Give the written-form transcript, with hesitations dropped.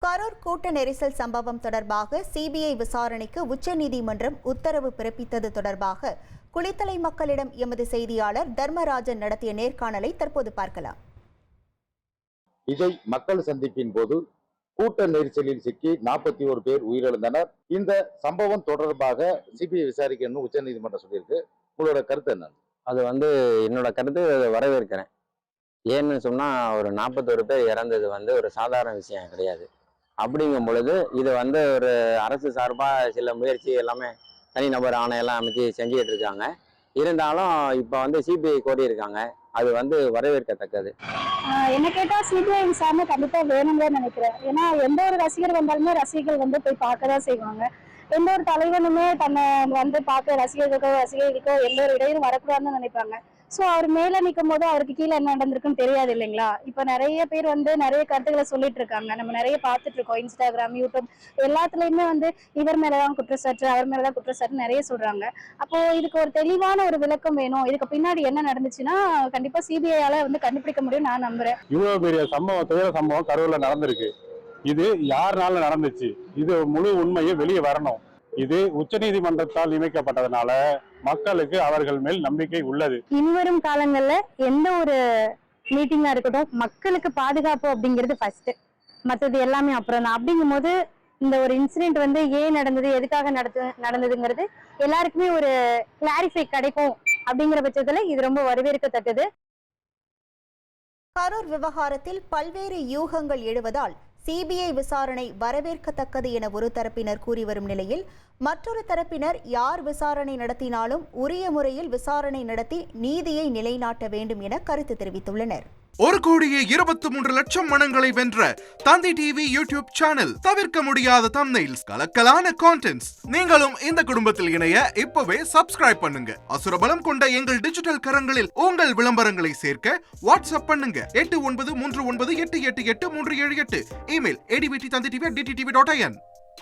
கரூர் கூட்ட நெரிசல் சம்பவம் தொடர்பாக சிபிஐ விசாரணைக்கு உச்சநீதிமன்றம் உத்தரவு பிறப்பித்தது தொடர்பாக குளித்தலை மக்களிடம் எமது செய்தியாளர் தர்மராஜன் நடத்திய நேர்காணலை தற்போது பார்க்கலாம். இதை மக்கள் சந்திப்பின் போது கூட்ட நெரிசலில் சிக்கி 41 பேர் உயிரிழந்தனர். இந்த சம்பவம் தொடர்பாக சிபிஐ விசாரிக்கணும்னு உச்சநீதிமன்றம் சொல்லியிருக்கு. உங்களோட கருத்து என்ன? அது என்னோட கருத்து வரவேற்கிறேன். ஏன்னு சொன்னா ஒரு 41 பேர் இறந்தது ஒரு சாதாரண விஷயம் கிடையாது. அப்படிங்கும் பொழுது இது ஒரு அரசு சார்பாக சில முயற்சி எல்லாமே தனிநபர் ஆணையெல்லாம் அமைச்சு செஞ்சுக்கிட்டு இருக்காங்க. இருந்தாலும் இப்போ சிபிஐ கோரியிருக்காங்க. அது வரவேற்கத்தக்கது. என்ன கேட்டா சிபிஐ விசாரணை கண்டிப்பா வேணும்னு நினைக்கிறேன். ஏன்னா எந்த ஒரு ரசிகர் வந்தாலுமே ரசிகர்கள் போய் பார்க்க தான் செய்வாங்க. எந்த ஒரு தலைவனுமே தன்னை பார்க்க ரசிகர்களுக்கோ எந்த ஒரு இடையிலும் வரக்கூடாதுன்னு நினைப்பாங்க. ஸோ அவர் மேல நிற்கும் போது அவருக்கு கீழே என்ன நடந்திருக்குன்னு தெரியாது இல்லைங்களா? இப்போ நிறைய பேர் நிறைய கருத்துக்களை சொல்லிட்டு இருக்காங்க. நம்ம நிறைய பார்த்துட்டு இருக்கோம். இன்ஸ்டாகிராம், யூடியூப் எல்லாத்துலயுமே இவர் மேலதான் குற்றச்சாட்டு, அவர் மேலதான் குற்றச்சாட்டு நிறைய சொல்றாங்க. அப்போ இதுக்கு ஒரு தெளிவான ஒரு விளக்கம் வேணும். இதுக்கு பின்னாடி என்ன நடந்துச்சுன்னா கண்டிப்பா சிபிஐயால கண்டுபிடிக்க முடியும் நான் நம்புறேன். இவ்வளவு பெரிய சம்பவம், துயர சம்பவம் கரூர்ல நடந்திருக்கு. இது யாருனால நடந்துச்சு, இது முழு உண்மையை வெளியே வரணும். இது உச்சநீதிமன்றத்தால் நியமிக்கப்பட்டதனால மக்களுக்கு அவர்கள் மேல் நம்பிக்கை உள்ளது. இனிவரும் காலங்கள்ல எந்த ஒரு மீட்டிங்கா இருக்கட்டும், மக்களுக்கு பாதுகாப்பு அப்படிங்கிறது ஃபர்ஸ்ட், மற்றது எல்லாமே அப்புறம் தான். அப்படிங்கும் போது இந்த ஒரு இன்சிடென்ட் ஏன் நடந்தது, எதுக்காக நடந்ததுங்கிறது எல்லாருக்குமே ஒரு கிளாரிஃபை கிடைக்கும். அப்படிங்கிற பட்சத்துல இது ரொம்ப வரவேற்கத்தக்கது. கரூர் விவகாரத்தில் பல்வேறு யூகங்கள் எழுவதால் சிபிஐ விசாரணை வரவேற்கத்தக்கது என ஒரு தரப்பினர் கூறி வரும் நிலையில் மற்றொரு தரப்பினர் யார் விசாரணை நடத்தினாலும் உரிய முறையில் விசாரணை நடத்தி நீதியை நிலைநாட்ட வேண்டும் என கருத்து தெரிவித்துள்ளனர். 1,23,00,000 மனங்களை வென்ற தந்தி டிவி யூடியூப் சேனல். தவிர்க்க முடியாத தம்ப்நெயில்ஸ், கலக்கலான கான்டென்ட்ஸ். நீங்களும் இந்த குடும்பத்தில் இணைய இப்பவே சப்ஸ்கிரைப் பண்ணுங்க. அசுரபலம் கொண்ட எங்கள் டிஜிட்டல் கரங்களில் உங்கள் விளம்பரங்களை சேர்க்க வாட்ஸ்அப் பண்ணுங்க. 8939888838. Email advtthanditv@dttv.in.